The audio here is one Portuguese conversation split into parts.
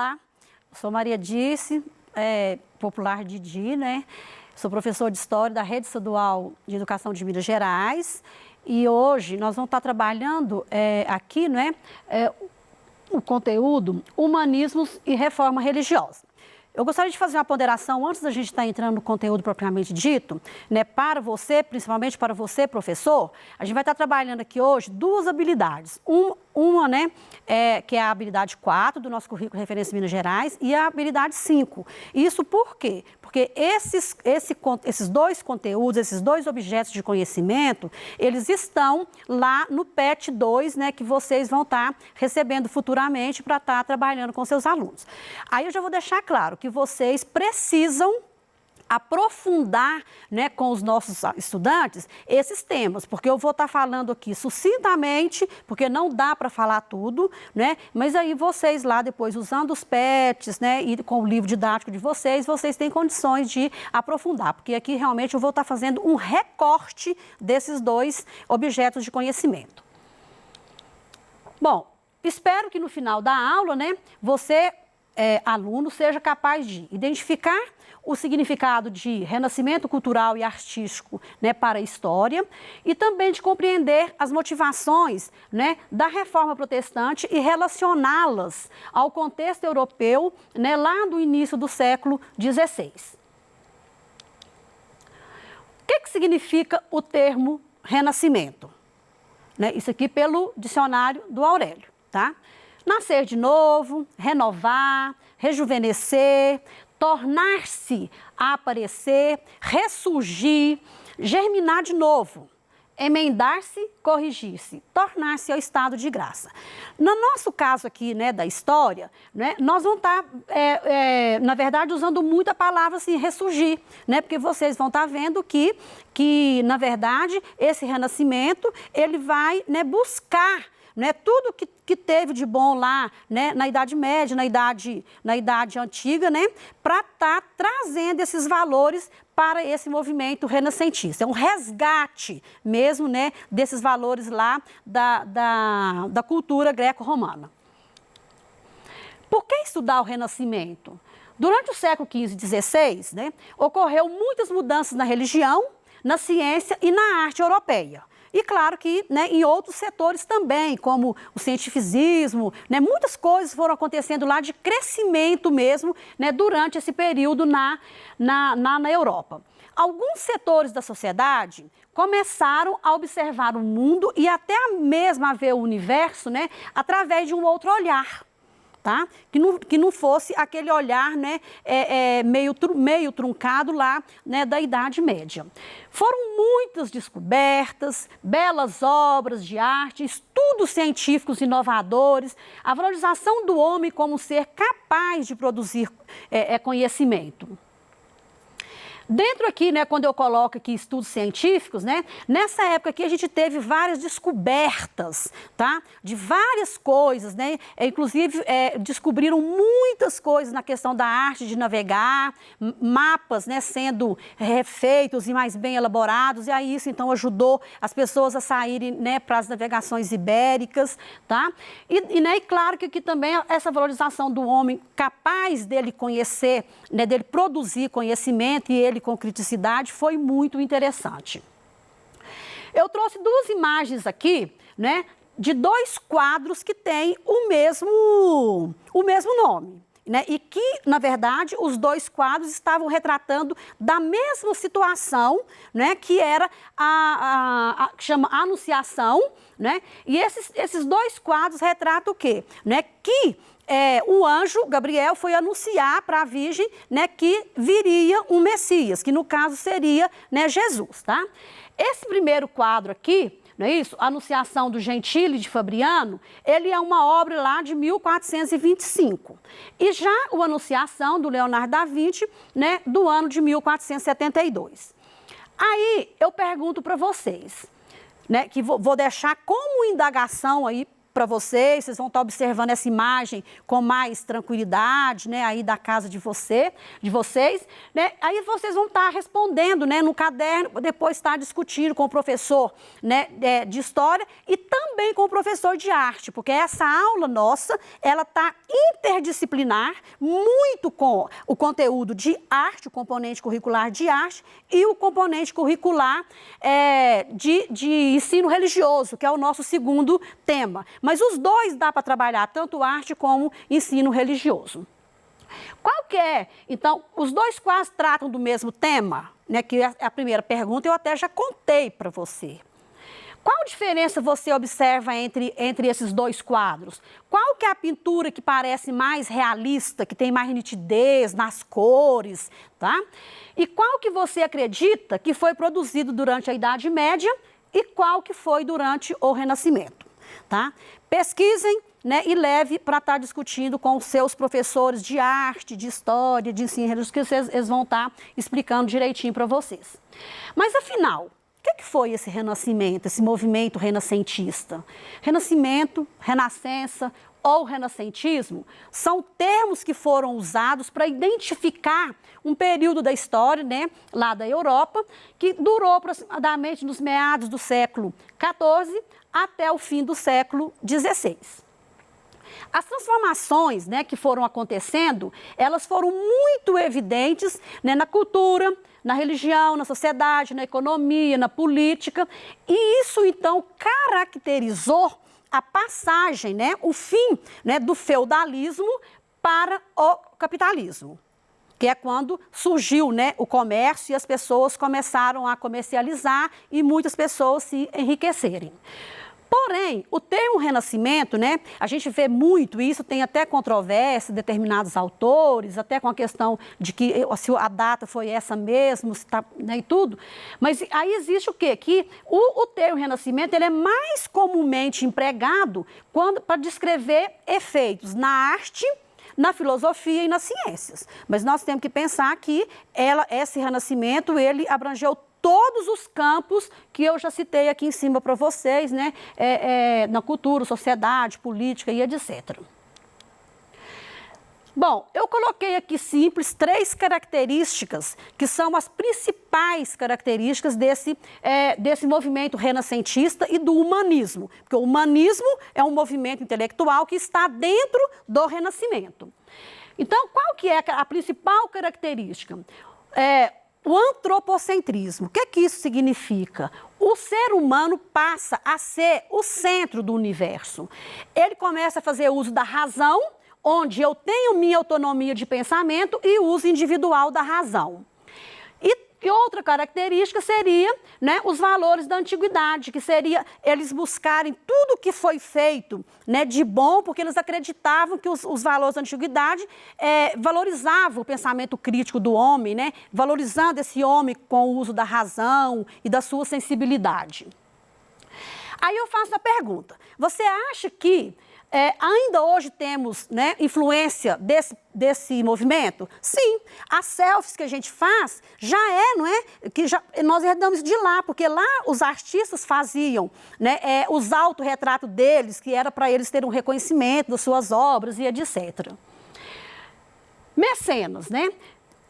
Olá, sou Maria Dirce, popular Didi, né? Sou professora de História da Rede Estadual de Educação de Minas Gerais e hoje nós vamos estar trabalhando aqui, né, o conteúdo Humanismos e Reforma Religiosa. Eu gostaria de fazer uma ponderação antes da gente estar entrando no conteúdo propriamente dito, né, para você, principalmente para você, professor. A gente vai estar trabalhando aqui hoje duas habilidades. Uma, né, que é a habilidade 4 do nosso currículo de referência Minas Gerais e a habilidade 5. Isso por quê? Porque esses dois conteúdos, esses dois objetos de conhecimento, eles estão lá no PET 2, né, que vocês vão estar recebendo futuramente para estar trabalhando com seus alunos. Aí eu já vou deixar claro que vocês precisam aprofundar, né, com os nossos estudantes esses temas, porque eu vou estar falando aqui sucintamente, porque não dá para falar tudo, né, mas aí vocês lá depois, usando os PETs, né, e com o livro didático de vocês têm condições de aprofundar, porque aqui realmente eu vou estar fazendo um recorte desses dois objetos de conhecimento. Bom, espero que no final da aula, né, você, aluno, seja capaz de identificar o significado de renascimento cultural e artístico, né, para a história e também de compreender as motivações, né, da reforma protestante e relacioná-las ao contexto europeu, né, lá do início do século XVI. O que significa o termo renascimento? Né, isso aqui pelo dicionário do Aurélio, tá? Nascer de novo, renovar, rejuvenescer, tornar-se a aparecer, ressurgir, germinar de novo, emendar-se, corrigir-se, tornar-se ao estado de graça. No nosso caso aqui, né, da história, né, nós vamos estar, na verdade, usando muito a palavra assim, ressurgir, né, porque vocês vão estar vendo que, na verdade, esse renascimento, ele vai, né, buscar, né, tudo que teve de bom lá, né, na Idade Média, na idade Antiga, né, para estar trazendo esses valores para esse movimento renascentista. É um resgate mesmo, né, desses valores lá da cultura greco-romana. Por que estudar o Renascimento? Durante o século XV e XVI, né, ocorreu muitas mudanças na religião, na ciência e na arte europeia. E claro que, né, em outros setores também, como o cientificismo, né, muitas coisas foram acontecendo lá de crescimento mesmo, né, durante esse período na Europa. Alguns setores da sociedade começaram a observar o mundo e até mesmo a ver o universo, né, através de um outro olhar. Tá? Que não fosse aquele olhar, né, meio truncado lá, né, da Idade Média. Foram muitas descobertas, belas obras de arte, estudos científicos inovadores, a valorização do homem como ser capaz de produzir conhecimento. Dentro aqui, né, quando eu coloco aqui estudos científicos, né, nessa época aqui a gente teve várias descobertas, tá? De várias coisas, né? Inclusive, descobriram muitas coisas na questão da arte de navegar, mapas, né, sendo refeitos e mais bem elaborados, e aí isso então ajudou as pessoas a saírem, né, para as navegações ibéricas, tá? E claro que aqui também essa valorização do homem capaz dele conhecer, né, dele produzir conhecimento e ele com criticidade foi muito interessante. Eu trouxe duas imagens aqui, né, de dois quadros que têm o mesmo nome, né, e que, na verdade, os dois quadros estavam retratando da mesma situação, né, que era que chama Anunciação, né, e esses dois quadros retratam o quê? Né, que o anjo Gabriel foi anunciar para a Virgem, né, que viria um Messias, que no caso seria, né, Jesus, tá? Esse primeiro quadro aqui, não é isso? A Anunciação do Gentile de Fabriano, ele é uma obra lá de 1425. E já o Anunciação do Leonardo da Vinci, né, do ano de 1472. Aí eu pergunto para vocês, né, que vou deixar como indagação aí para vocês vão estar observando essa imagem com mais tranquilidade, né, aí da casa de vocês, né, aí vocês vão estar respondendo, né, no caderno, depois estar discutindo com o professor, né, de história e também com o professor de arte, porque essa aula nossa, ela está interdisciplinar, muito com o conteúdo de arte, o componente curricular de arte e o componente curricular de ensino religioso, que é o nosso segundo tema. Mas os dois dá para trabalhar, tanto arte como ensino religioso. Qual que é? Então, os dois quadros tratam do mesmo tema, né? Que é a primeira pergunta eu até já contei para você. Qual diferença você observa entre esses dois quadros? Qual que é a pintura que parece mais realista, que tem mais nitidez nas cores, tá? E qual que você acredita que foi produzido durante a Idade Média e qual que foi durante o Renascimento, tá? Pesquisem, né, e leve para estar discutindo com os seus professores de arte, de história, de ensino religioso, que eles vão estar explicando direitinho para vocês. Mas afinal, o que foi esse renascimento, esse movimento renascentista? Renascimento, renascença ou renascentismo são termos que foram usados para identificar um período da história, né, lá da Europa, que durou aproximadamente nos meados do século XIV até o fim do século XVI. As transformações, né, que foram acontecendo, elas foram muito evidentes, né, na cultura, na religião, na sociedade, na economia, na política, e isso então caracterizou a passagem, né, o fim, né, do feudalismo para o capitalismo, que é quando surgiu, né, o comércio e as pessoas começaram a comercializar e muitas pessoas se enriquecerem. Porém, o termo renascimento, né, a gente vê muito isso, tem até controvérsia, determinados autores, até com a questão de que se a data foi essa mesmo, se tá, né, e tudo. Mas aí existe o quê? Que o termo renascimento ele é mais comumente empregado para descrever efeitos na arte, na filosofia e nas ciências. Mas nós temos que pensar que esse renascimento, ele abrangeu todos os campos que eu já citei aqui em cima para vocês, né? Na cultura, sociedade, política e etc. Bom, eu coloquei aqui simples 3 características que são as principais características desse movimento renascentista e do humanismo. Porque o humanismo é um movimento intelectual que está dentro do Renascimento. Então, qual que é a principal característica? O antropocentrismo. O que isso significa? O ser humano passa a ser o centro do universo. Ele começa a fazer uso da razão, onde eu tenho minha autonomia de pensamento e uso individual da razão. E outra característica seria, né, os valores da antiguidade, que seria eles buscarem tudo que foi feito, né, de bom, porque eles acreditavam que os valores da antiguidade valorizavam o pensamento crítico do homem, né, valorizando esse homem com o uso da razão e da sua sensibilidade. Aí eu faço a pergunta, você acha que ainda hoje temos, né, influência desse movimento? Sim, as selfies que a gente faz já não é? Que nós herdamos de lá, porque lá os artistas faziam, né, os autorretratos deles, que era para eles terem um reconhecimento das suas obras e etc. Mecenas, né?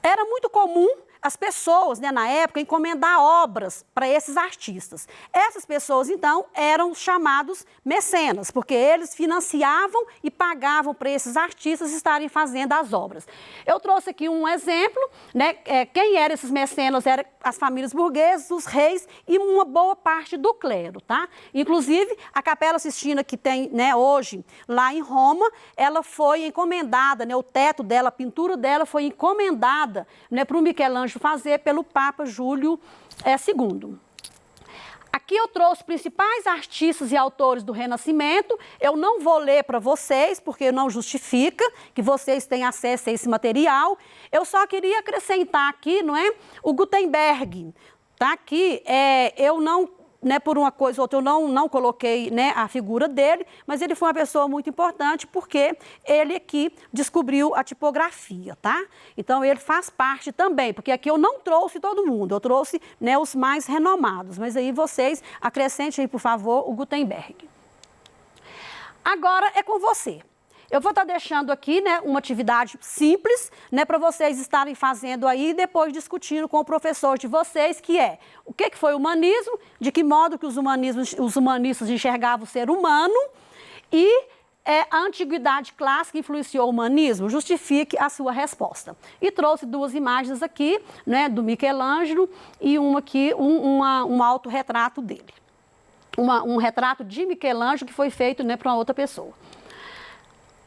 Era muito comum as pessoas, né, na época, encomendar obras para esses artistas. Essas pessoas, então, eram chamados mecenas, porque eles financiavam e pagavam para esses artistas estarem fazendo as obras. Eu trouxe aqui um exemplo, né, quem eram esses mecenas? Eram as famílias burguesas, os reis e uma boa parte do clero, tá? Inclusive, a Capela Sistina que tem, né, hoje, lá em Roma, ela foi encomendada, né, o teto dela, a pintura dela foi encomendada, né, para o Michelangelo fazer pelo Papa Júlio II. Aqui eu trouxe principais artistas e autores do Renascimento. Eu não vou ler para vocês, porque não justifica que vocês tenham acesso a esse material. Eu só queria acrescentar aqui, não é? O Gutenberg. Tá aqui, eu não, né, por uma coisa ou outra, eu não coloquei, né, a figura dele, mas ele foi uma pessoa muito importante porque ele aqui descobriu a tipografia, tá? Então, ele faz parte também, porque aqui eu não trouxe todo mundo, eu trouxe, né, os mais renomados, mas aí vocês acrescentem aí, por favor, o Gutenberg. Agora é com você. Eu vou estar deixando aqui, né, uma atividade simples, né, para vocês estarem fazendo aí e depois discutindo com o professor de vocês, que é o que foi o humanismo, de que modo que os humanistas enxergavam o ser humano e a antiguidade clássica influenciou o humanismo. Justifique a sua resposta. E trouxe duas imagens aqui, né, do Michelangelo e uma aqui, um autorretrato dele. Um retrato de Michelangelo que foi feito, né, para uma outra pessoa.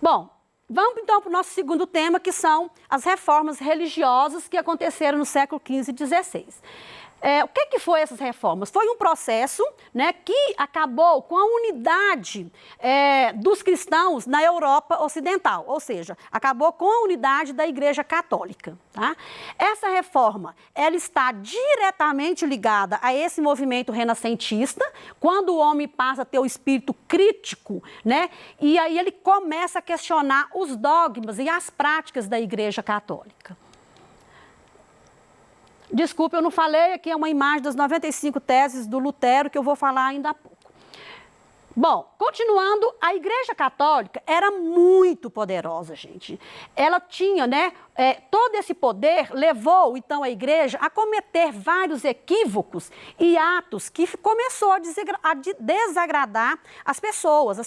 Bom, vamos então para o nosso segundo tema, que são as reformas religiosas que aconteceram no século XV e XVI. O que foi essas reformas? Foi um processo, né, que acabou com a unidade dos cristãos na Europa Ocidental, ou seja, acabou com a unidade da Igreja Católica. Tá? Essa reforma, ela está diretamente ligada a esse movimento renascentista, quando o homem passa a ter o espírito crítico, né, e aí ele começa a questionar os dogmas e as práticas da Igreja Católica. Desculpe, eu não falei, aqui é uma imagem das 95 teses do Lutero, que eu vou falar ainda há pouco. Bom, continuando, a Igreja Católica era muito poderosa, gente. Ela tinha, né, todo esse poder levou, então, a Igreja a cometer vários equívocos e atos que começou a desagradar as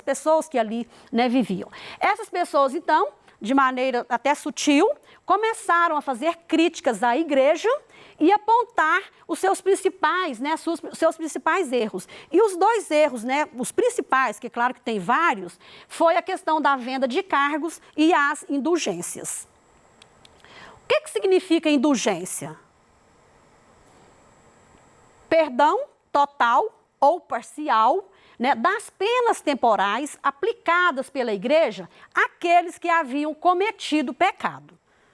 pessoas que ali, né, viviam. Essas pessoas, então, de maneira até sutil, começaram a fazer críticas à Igreja e apontar os seus principais, né, seus principais erros. E os dois erros, né, os principais, que claro que tem vários, foi a questão da venda de cargos e as indulgências. O que significa indulgência? Perdão total ou parcial, né, das penas temporais aplicadas pela Igreja àqueles que haviam cometido pecado.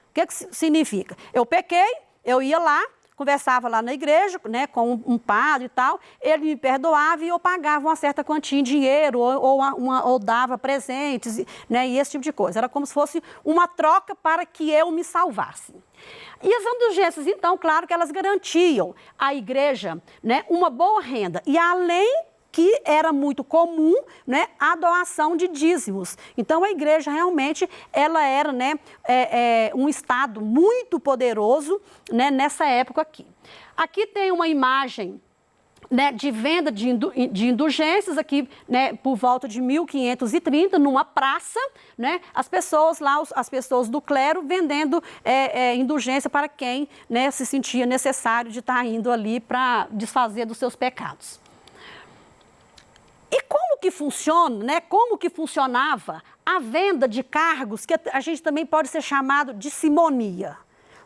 O que significa? Eu pequei, eu ia lá, conversava lá na igreja, né, com um padre e tal, ele me perdoava e eu pagava uma certa quantia em dinheiro ou dava presentes, né, e esse tipo de coisa. Era como se fosse uma troca para que eu me salvasse. E as indulgências, então, claro que elas garantiam à igreja, né, uma boa renda. E além que era muito comum, né, a doação de dízimos. Então, a igreja realmente, ela era, né, um Estado muito poderoso, né, nessa época aqui. Aqui tem uma imagem, né, de venda de indulgências, aqui, né, por volta de 1530, numa praça, né, as pessoas lá, as pessoas do clero, vendendo indulgência para quem, né, se sentia necessário de estar indo ali para desfazer dos seus pecados. E como que funciona, né? Como que funcionava a venda de cargos, que a gente também pode ser chamado de simonia?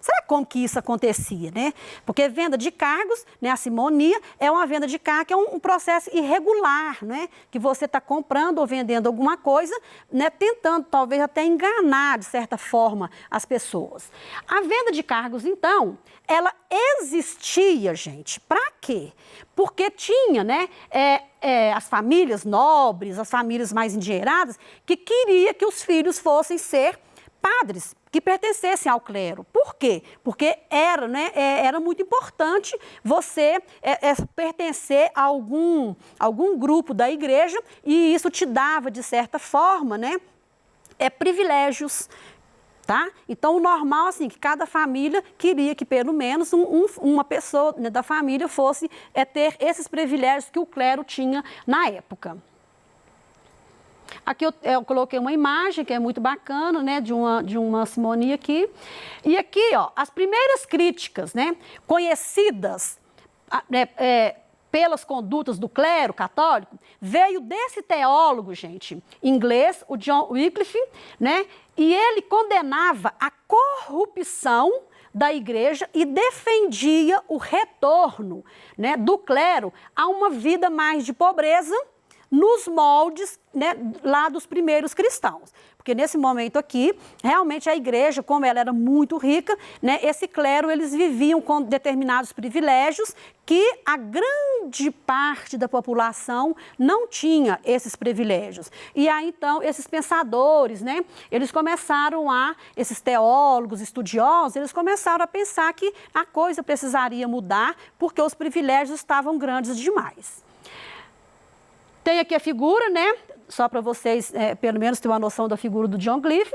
Sabe como que isso acontecia, né? Porque venda de cargos, né, a simonia, é uma venda de cargo, que é um processo irregular, né? Que você está comprando ou vendendo alguma coisa, né, tentando talvez até enganar, de certa forma, as pessoas. A venda de cargos, então, ela existia, gente. Para quê? Porque tinha, né, as famílias nobres, as famílias mais endinheiradas, que queria que os filhos fossem ser padres, que pertencessem ao clero. Por quê? Porque era, né, era muito importante você pertencer a algum grupo da igreja, e isso te dava, de certa forma, né, privilégios. Tá? Então, o normal, assim, que cada família queria que pelo menos uma pessoa, né, da família fosse ter esses privilégios que o clero tinha na época. Aqui eu coloquei uma imagem que é muito bacana, né, de uma simonia aqui. E aqui, ó, as primeiras críticas, né, conhecidas pelas condutas do clero católico, veio desse teólogo, gente, inglês, o John Wycliffe, né, e ele condenava a corrupção da igreja e defendia o retorno, né, do clero a uma vida mais de pobreza, nos moldes, né, lá dos primeiros cristãos. Porque nesse momento aqui, realmente a igreja, como ela era muito rica, né, esse clero, eles viviam com determinados privilégios que a grande parte da população não tinha esses privilégios. E aí, então, esses pensadores, né, eles começaram esses teólogos, estudiosos, eles começaram a pensar que a coisa precisaria mudar porque os privilégios estavam grandes demais. Tem aqui a figura, né, só para vocês, pelo menos, ter uma noção da figura do John Glyph.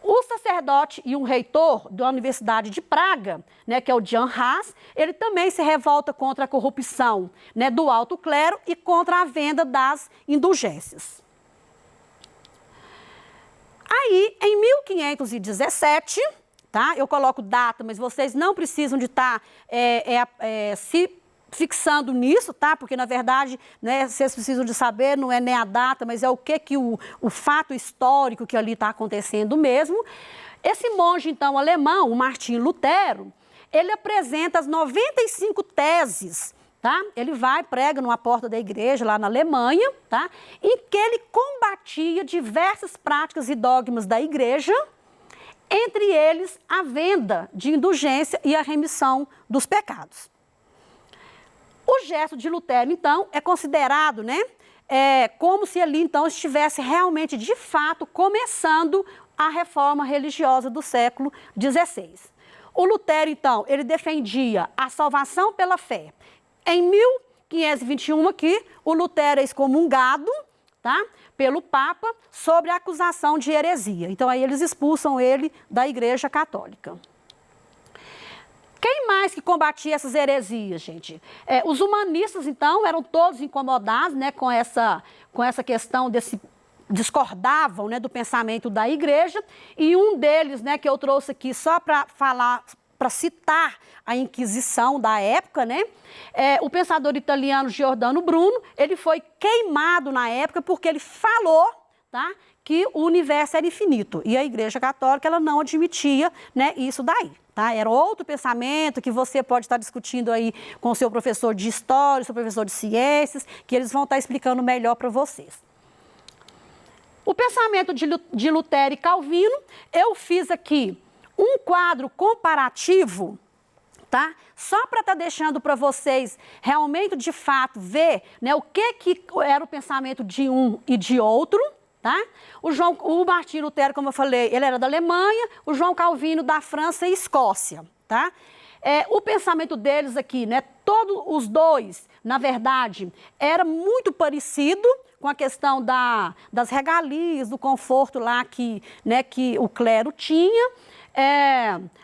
O sacerdote e um reitor da Universidade de Praga, né, que é o Jan Hus, ele também se revolta contra a corrupção, né, do alto clero e contra a venda das indulgências. Aí, em 1517, tá, eu coloco data, mas vocês não precisam de estar se fixando nisso, tá? Porque, na verdade, né, vocês precisam de saber, não é nem a data, mas é o que o fato histórico que ali está acontecendo mesmo. Esse monge, então, alemão, o Martim Lutero, ele apresenta as 95 teses, tá? Ele vai, prega numa porta da igreja lá na Alemanha, tá? Em que ele combatia diversas práticas e dogmas da igreja, entre eles a venda de indulgência e a remissão dos pecados. O gesto de Lutero, então, é considerado, né, como se ali, então, estivesse realmente, de fato, começando a reforma religiosa do século XVI. O Lutero, então, ele defendia a salvação pela fé. Em 1521, aqui, o Lutero é excomungado, tá, pelo Papa, sobre a acusação de heresia. Então, aí eles expulsam ele da Igreja Católica. Quem mais que combatia essas heresias, gente? Os humanistas, então, eram todos incomodados, né, com essa questão discordavam, né, do pensamento da igreja, e um deles, né, que eu trouxe aqui só para falar, para citar a Inquisição da época, né, o pensador italiano Giordano Bruno, ele foi queimado na época porque ele falou, tá, que o universo era infinito, e a Igreja Católica ela não admitia, né, isso daí. Tá? Era outro pensamento que você pode estar discutindo aí com o seu professor de história, seu professor de ciências, que eles vão estar explicando melhor para vocês. O pensamento de Lutero e Calvino, eu fiz aqui um quadro comparativo, tá? Só para estar deixando para vocês realmente, de fato, ver, né, o que era o pensamento de um e de outro. Tá? O Martim Lutero, como eu falei, ele era da Alemanha, o João Calvino da França e Escócia. Tá? O pensamento deles aqui, né, todos os dois, na verdade, era muito parecido com a questão das regalias, do conforto lá que o clero tinha.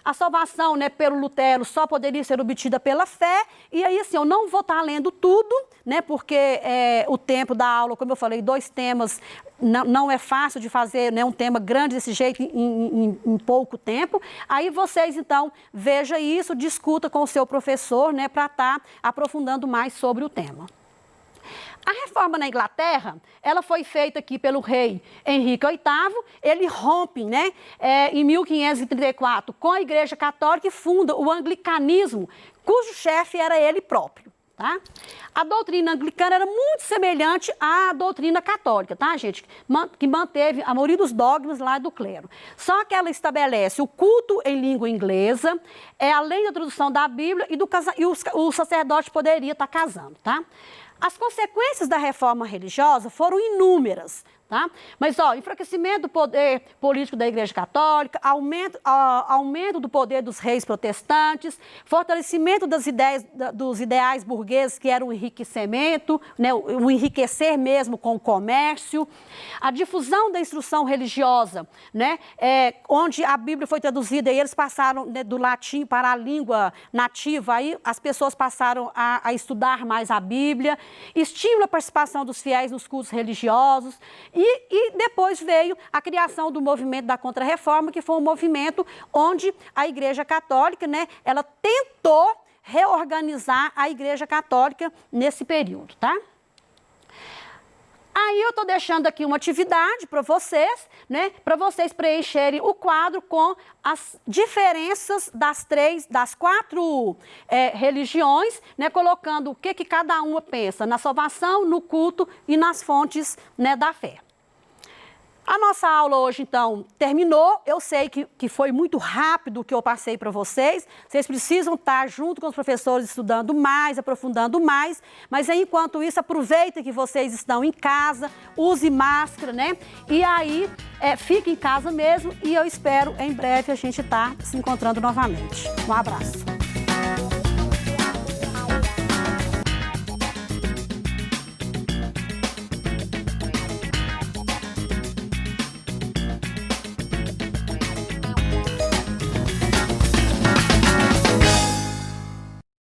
A salvação, né, pelo Lutero só poderia ser obtida pela fé, e aí assim, eu não vou estar lendo tudo, né, porque o tempo da aula, como eu falei, 2 temas, não é fácil de fazer, né, um tema grande desse jeito em pouco tempo. Aí vocês, então, vejam isso, discuta com o seu professor, né, para estar aprofundando mais sobre o tema. A reforma na Inglaterra, ela foi feita aqui pelo rei Henrique VIII, ele rompe, né, em 1534 com a Igreja Católica e funda o anglicanismo, cujo chefe era ele próprio. Tá? A doutrina anglicana era muito semelhante à doutrina católica, tá, gente? Que manteve a maioria dos dogmas lá do clero. Só que ela estabelece o culto em língua inglesa, além da tradução da Bíblia, e o sacerdote poderia estar casando, tá? As consequências da reforma religiosa foram inúmeras, tá? Mas, enfraquecimento do poder político da Igreja Católica, aumento do poder dos reis protestantes, fortalecimento dos ideais burgueses, que era o enriquecimento, né, o enriquecer mesmo com o comércio, a difusão da instrução religiosa, né, onde a Bíblia foi traduzida e eles passaram, né, do latim para a língua nativa, aí as pessoas passaram a estudar mais a Bíblia, estímulo à participação dos fiéis nos cultos religiosos. E depois veio a criação do movimento da Contra-Reforma, que foi um movimento onde a Igreja Católica, né, ela tentou reorganizar a Igreja Católica nesse período, tá? Aí eu estou deixando aqui uma atividade para vocês, né, para vocês preencherem o quadro com as diferenças das 4 religiões, né, colocando o que cada uma pensa na salvação, no culto e nas fontes, né, da fé. A nossa aula hoje, então, terminou. Eu sei que foi muito rápido o que eu passei para vocês. Vocês precisam estar junto com os professores estudando mais, aprofundando mais. Mas, enquanto isso, aproveitem que vocês estão em casa, use máscara, né? E aí, fique em casa mesmo. E eu espero, em breve, a gente estar se encontrando novamente. Um abraço.